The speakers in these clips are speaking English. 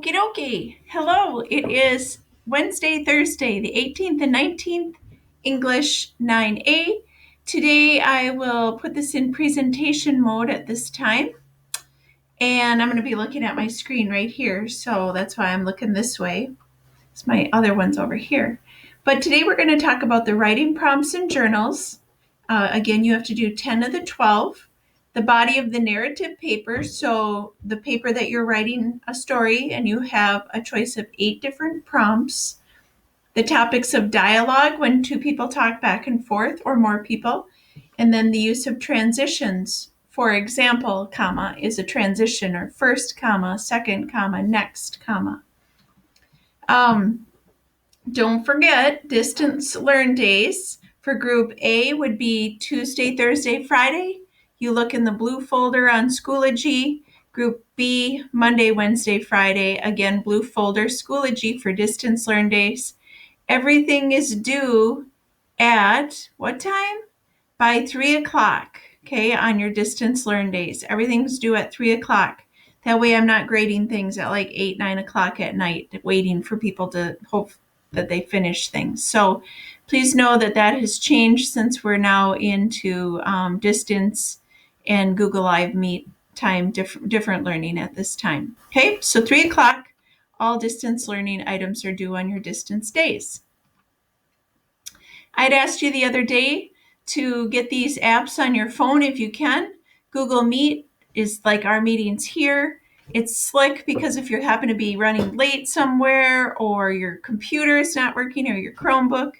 Okie dokie. Hello, it is Wednesday, Thursday, the 18th and 19th, English 9A. Today I will put this in presentation mode at this time. And I'm going to be looking at my screen right here. So that's why I'm looking this way. It's my other one's over here. But today we're going to talk about the writing prompts and journals. Again, you have to do 10 of the 12. The body of the narrative paper, so the paper that you're writing a story, and you have a choice of 8 different prompts. The topics of dialogue, when two people talk back and forth or more people, and then the use of transitions. For example, comma is a transition, or first comma, second comma, next comma. Don't forget distance learn days. For group A would be Tuesday, Thursday, Friday. You look in the blue folder on Schoology. Group B, Monday, Wednesday, Friday. Again, blue folder, Schoology for distance learn days. Everything is due at what time? By 3 o'clock, okay, on your distance learn days. Everything's due at 3 o'clock. That way I'm not grading things at like 8, 9 o'clock at night, waiting for people to hope that they finish things. So please know that that has changed since we're now into distance and Google Live Meet time, different learning at this time. Okay, so 3 o'clock, all distance learning items are due on your distance days. I'd asked you the other day to get these apps on your phone if you can. Google Meet is like our meetings here. It's slick because if you happen to be running late somewhere or your computer is not working or your Chromebook,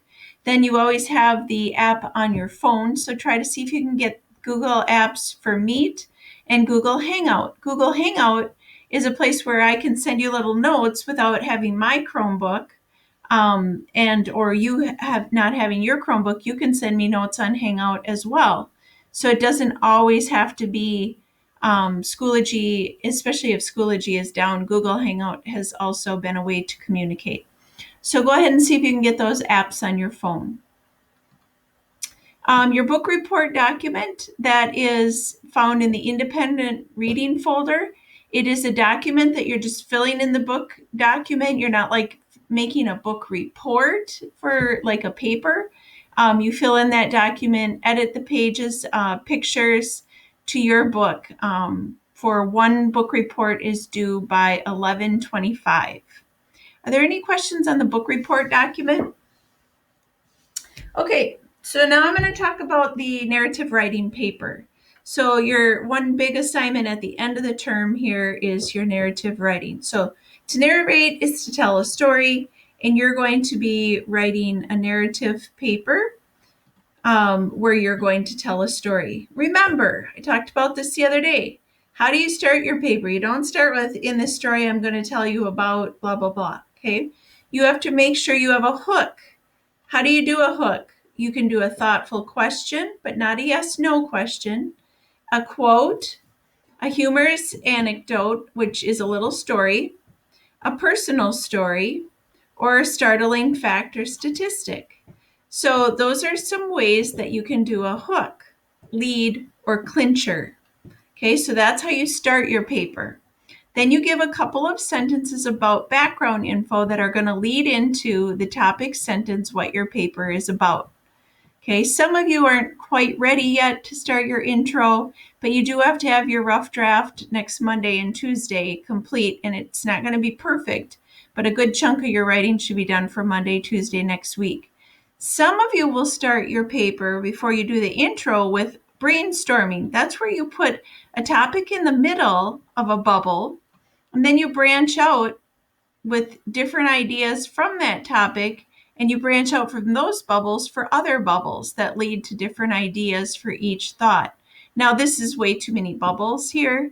then you always have the app on your phone. So try to see if you can get Google Apps for Meet and Google Hangout. Google Hangout is a place where I can send you little notes without having my Chromebook. Or you have not having your Chromebook, you can send me notes on Hangout as well. So it doesn't always have to be Schoology, especially if Schoology is down. Google Hangout has also been a way to communicate. So go ahead and see if you can get those apps on your phone. Your book report document that is found in the independent reading folder. It is a document that you're just filling in the book document. You're not like making a book report for like a paper. You fill in that document, edit the pages, pictures to your book. For one book report is due by 11/25. Are there any questions on the book report document? Okay, so now I'm going to talk about the narrative writing paper. So your one big assignment at the end of the term here is your narrative writing. So to narrate is to tell a story, and you're going to be writing a narrative paper where you're going to tell a story. Remember, I talked about this the other day. How do you start your paper? You don't start with, in this story, I'm going to tell you about blah, blah, blah, okay? You have to make sure you have a hook. How do you do a hook? You can do a thoughtful question, but not a yes-no question, a quote, a humorous anecdote, which is a little story, a personal story, or a startling fact or statistic. So those are some ways that you can do a hook, lead, or clincher. Okay, so that's how you start your paper. Then you give a couple of sentences about background info that are going to lead into the topic sentence, what your paper is about. Okay, some of you aren't quite ready yet to start your intro, but you do have to have your rough draft next Monday and Tuesday complete, and it's not going to be perfect, but a good chunk of your writing should be done for Monday, Tuesday next week. Some of you will start your paper before you do the intro with brainstorming. That's where you put a topic in the middle of a bubble, and then you branch out with different ideas from that topic, and you branch out from those bubbles for other bubbles that lead to different ideas for each thought. Now, this is way too many bubbles here.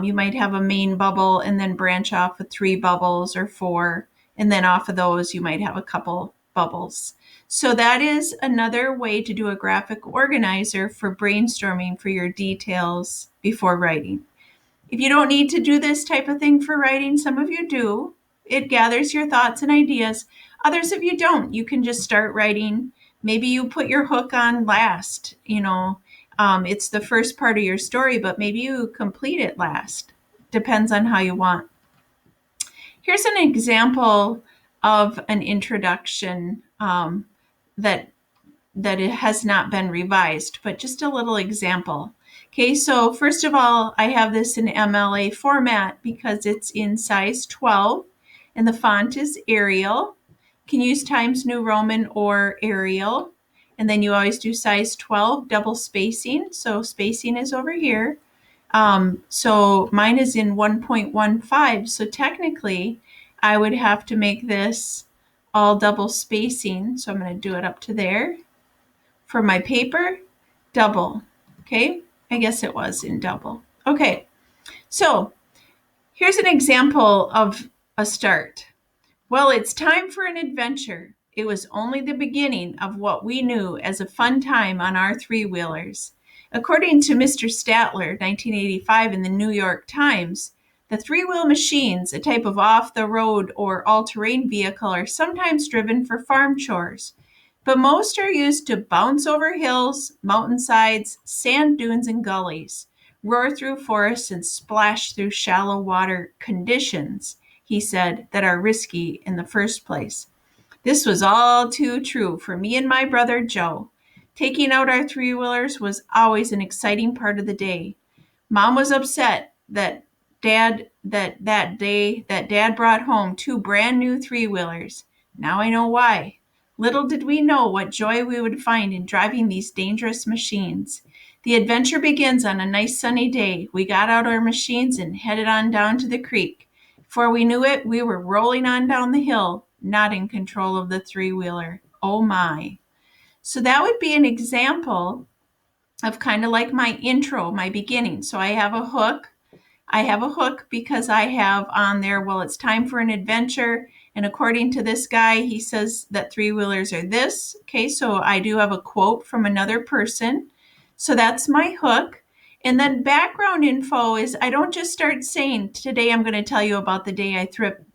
You might have a main bubble and then branch off with 3 bubbles or 4, and then off of those you might have a couple bubbles. So that is another way to do a graphic organizer for brainstorming for your details before writing. If you don't need to do this type of thing for writing, some of you do. It gathers your thoughts and ideas. Others of you don't. You can just start writing. Maybe you put your hook on last. It's the first part of your story, but maybe you complete it last. Depends on how you want. Here's an example of an introduction that it has not been revised, but just a little example. Okay, so first of all, I have this in MLA format because it's in size 12 and the font is Arial. You can use Times New Roman or Arial. And then you always do size 12, double spacing. So spacing is over here. So mine is in 1.15. So technically, I would have to make this all double spacing. So I'm going to do it up to there. For my paper, double. Okay, I guess it was in double. Okay, so here's an example of a start. Well, it's time for an adventure. It was only the beginning of what we knew as a fun time on our three-wheelers. According to Mr. Statler, 1985, in the New York Times, the three-wheel machines, a type of off-the-road or all-terrain vehicle, are sometimes driven for farm chores, but most are used to bounce over hills, mountainsides, sand dunes, and gullies, roar through forests, and splash through shallow water conditions, he said, that are risky in the first place. This was all too true for me and my brother Joe. Taking out our three-wheelers was always an exciting part of the day. Mom was upset that Dad brought home two brand new three-wheelers. Now I know why. Little did we know what joy we would find in driving these dangerous machines. The adventure begins on a nice sunny day. We got out our machines and headed on down to the creek. Before we knew it, we were rolling on down the hill, not in control of the three-wheeler. Oh my. So that would be an example of kind of like my intro, my beginning. So I have a hook. I have a hook because I have on there, well, it's time for an adventure. And according to this guy, he says that three-wheelers are this. Okay, so I do have a quote from another person. So that's my hook. And then background info is I don't just start saying, today I'm going to tell you about the day I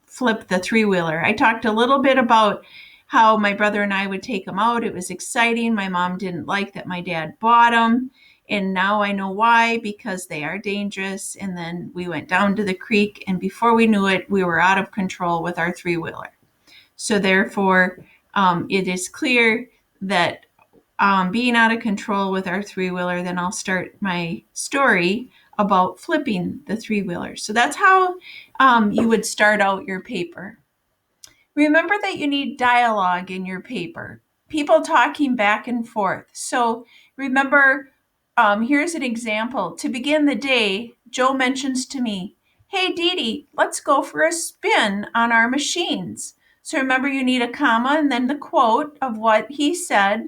flipped the three-wheeler. I talked a little bit about how my brother and I would take them out. It was exciting. My mom didn't like that my dad bought them. And now I know why, because they are dangerous. And then we went down to the creek, and before we knew it, we were out of control with our three-wheeler. So therefore, it is clear that being out of control with our three-wheeler, then I'll start my story about flipping the three-wheeler. So that's how you would start out your paper. Remember that you need dialogue in your paper, people talking back and forth. So remember, here's an example. To begin the day, Joe mentions to me, hey, Dee Dee, let's go for a spin on our machines. So remember, you need a comma and then the quote of what he said,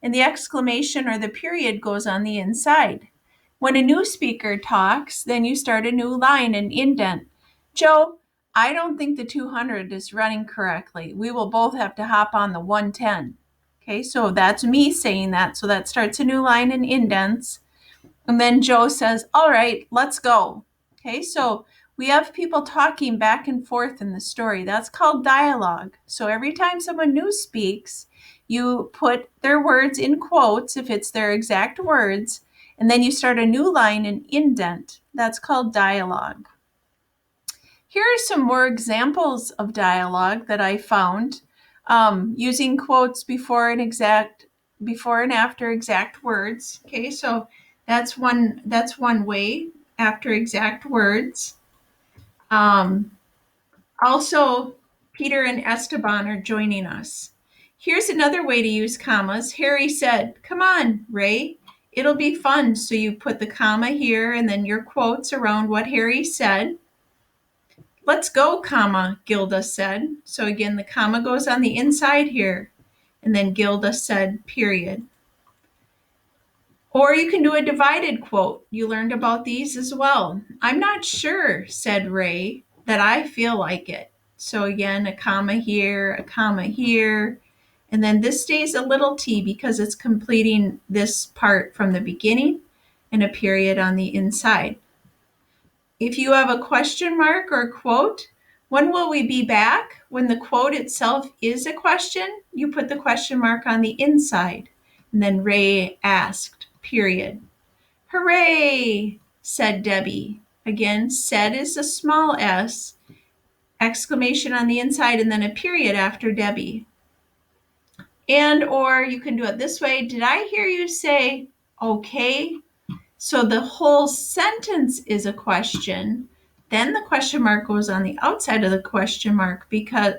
and the exclamation or the period goes on the inside. When a new speaker talks, then you start a new line and indent. Joe, I don't think the 200 is running correctly. We will both have to hop on the 110. Okay, so that's me saying that. So that starts a new line and indents. And then Joe says, all right, let's go. Okay, so we have people talking back and forth in the story. That's called dialogue. So every time someone new speaks, you put their words in quotes if it's their exact words, and then you start a new line and indent. That's called dialogue. Here are some more examples of dialogue that I found using quotes before and after exact words. Okay, so that's one way, after exact words. Also, Peter and Esteban are joining us. Here's another way to use commas. Harry said, come on, Ray, it'll be fun. So you put the comma here and then your quotes around what Harry said. Let's go, comma, Gilda said. So again, the comma goes on the inside here. And then Gilda said, period. Or you can do a divided quote. You learned about these as well. I'm not sure, said Ray, that I feel like it. So again, a comma here, and then this stays a little t because it's completing this part from the beginning and a period on the inside. If you have a question mark or quote, when will we be back? When the quote itself is a question, you put the question mark on the inside. And then Ray asked, period. Hooray, said Debbie. Again, said is a small s, exclamation on the inside, and then a period after Debbie. And or you can do it this way. Did I hear you say okay? So the whole sentence is a question. Then the question mark goes on the outside of the question mark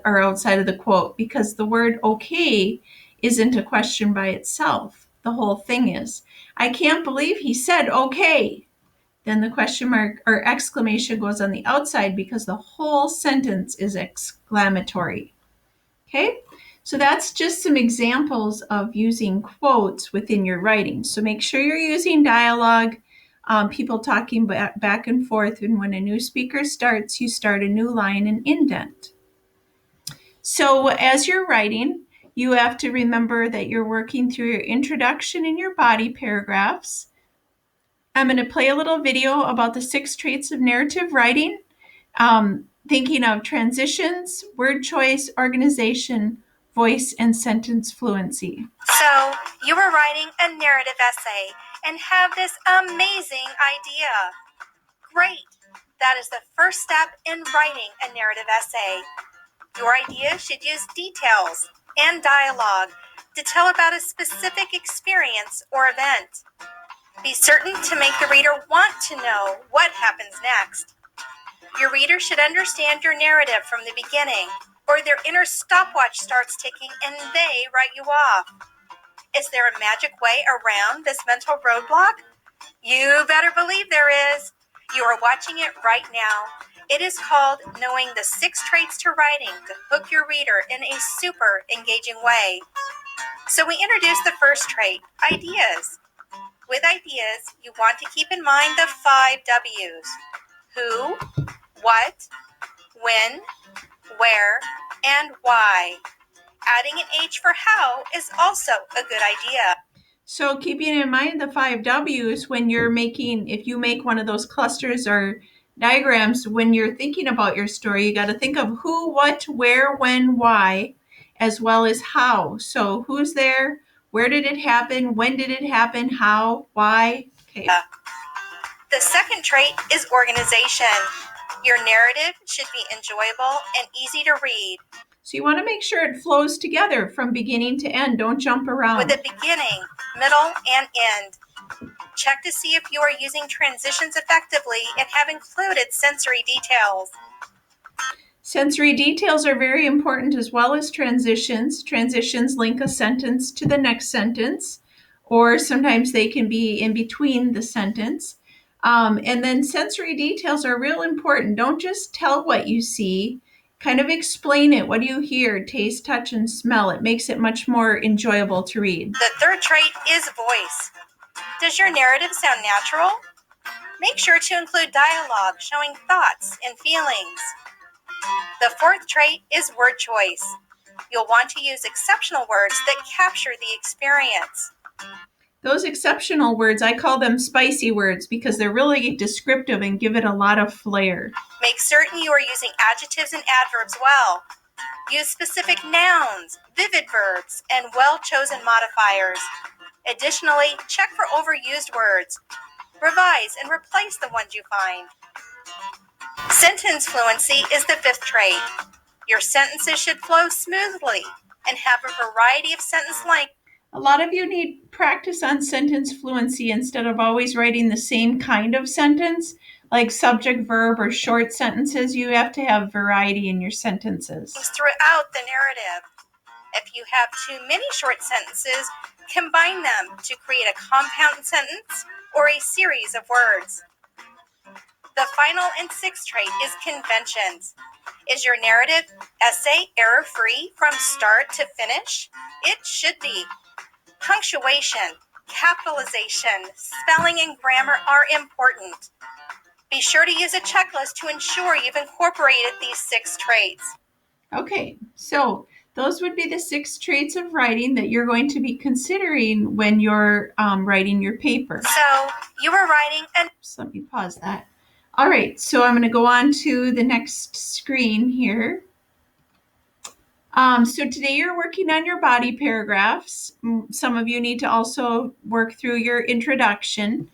or outside of the quote, because the word okay isn't a question by itself. The whole thing is, I can't believe he said okay. Then the question mark or exclamation goes on the outside because the whole sentence is exclamatory. Okay, so that's just some examples of using quotes within your writing. So make sure you're using dialogue, people talking back and forth. And when a new speaker starts, you start a new line and indent. So as you're writing, you have to remember that you're working through your introduction and your body paragraphs. I'm going to play a little video about the 6 traits of narrative writing, thinking of transitions, word choice, organization, voice, and sentence fluency. So you were writing a narrative essay and have this amazing idea. Great. That is the first step in writing a narrative essay. Your idea should use details and dialogue to tell about a specific experience or event. Be certain to make the reader want to know what happens next. Your reader should understand your narrative from the beginning, or their inner stopwatch starts ticking and they write you off. Is there a magic way around this mental roadblock? You better believe there is. You are watching it right now. It is called knowing the 6 traits to writing to hook your reader in a super engaging way. So we introduce the first trait, ideas. With ideas, you want to keep in mind the 5 W's. Who, what, when, where, and why. Adding an H for how is also a good idea. So keeping in mind the 5 W's when you're if you make one of those clusters or diagrams, when you're thinking about your story, you got to think of who, what, where, when, why, as well as how. So who's there? Where did it happen? When did it happen? How? Why? Okay. The second trait is organization. Your narrative should be enjoyable and easy to read. So you want to make sure it flows together from beginning to end. Don't jump around. With a beginning, middle, and end. Check to see if you are using transitions effectively and have included sensory details. Sensory details are very important as well as transitions. Transitions link a sentence to the next sentence, or sometimes they can be in between the sentence. And then sensory details are real important. Don't just tell what you see. Kind of explain it. What do you hear? Taste, touch, and smell. It makes it much more enjoyable to read. The third trait is voice. Does your narrative sound natural? Make sure to include dialogue showing thoughts and feelings. The fourth trait is word choice. You'll want to use exceptional words that capture the experience. Those exceptional words, I call them spicy words because they're really descriptive and give it a lot of flair. Make certain you are using adjectives and adverbs well. Use specific nouns, vivid verbs, and well-chosen modifiers. Additionally, check for overused words. Revise and replace the ones you find. Sentence fluency is the fifth trait. Your sentences should flow smoothly and have a variety of sentence length. A lot of you need practice on sentence fluency instead of always writing the same kind of sentence, like subject, verb, or short sentences. You have to have variety in your sentences. Throughout the narrative. If you have too many short sentences, combine them to create a compound sentence or a series of words. The final and sixth trait is conventions. Is your narrative essay error-free from start to finish? It should be. Punctuation, capitalization, spelling, and grammar are important. Be sure to use a checklist to ensure you've incorporated these 6 traits. Okay, so those would be the 6 traits of writing that you're going to be considering when you're writing your paper. So you were writing Just let me pause that. All right, so I'm going to go on to the next screen here. So today you're working on your body paragraphs. Some of you need to also work through your introduction.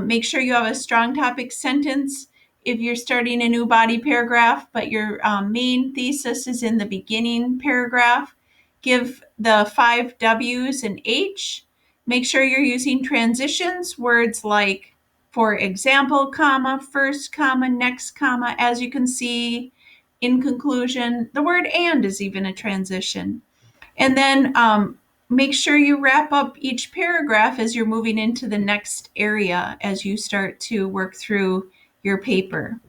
Make sure you have a strong topic sentence if you're starting a new body paragraph, but your main thesis is in the beginning paragraph, give the 5 W's an H. Make sure you're using transitions, words like for example, comma, first, comma, next, comma. As you can see, in conclusion, the word and is even a transition. And then make sure you wrap up each paragraph as you're moving into the next area as you start to work through your paper.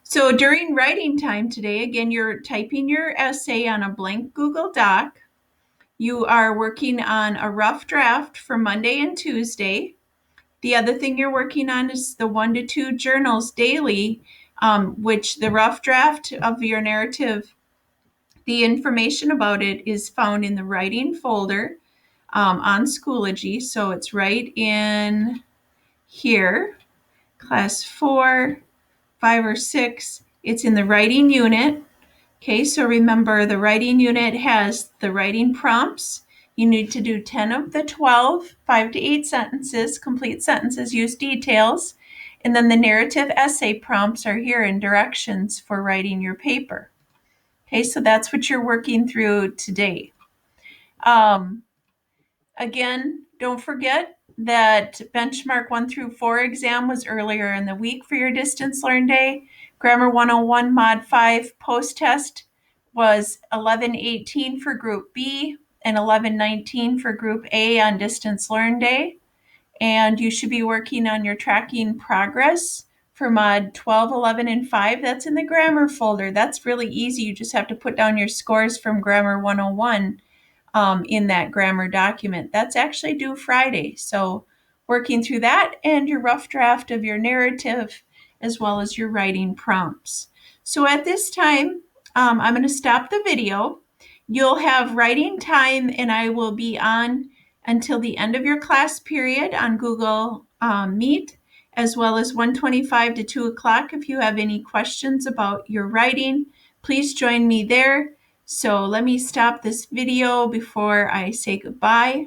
So during writing time today, again, you're typing your essay on a blank Google Doc. You are working on a rough draft for Monday and Tuesday. The other thing you're working on is the 1 to 2 journals daily, which the rough draft of your narrative, the information about it is found in the writing folder on Schoology. So it's right in here, class 4, 5, or 6. It's in the writing unit. Okay, so remember the writing unit has the writing prompts. You need to do 10 of the 12, 5 to 8 sentences, complete sentences, use details. And then the narrative essay prompts are here in directions for writing your paper. Okay, so that's what you're working through today. Again, don't forget that benchmark 1 through 4 exam was earlier in the week for your distance learn day. Grammar 101 Mod 5 post-test was 11:18 for Group B and 11:19 for Group A on distance learn day. And you should be working on your tracking progress for Mod 12, 11, and 5. That's in the grammar folder. That's really easy. You just have to put down your scores from Grammar 101 in that grammar document. That's actually due Friday. So working through that and your rough draft of your narrative as well as your writing prompts. So at this time, I'm going to stop the video. You'll have writing time and I will be on until the end of your class period on Google Meet, as well as 1:25 to 2 o'clock. If you have any questions about your writing, please join me there. So let me stop this video before I say goodbye.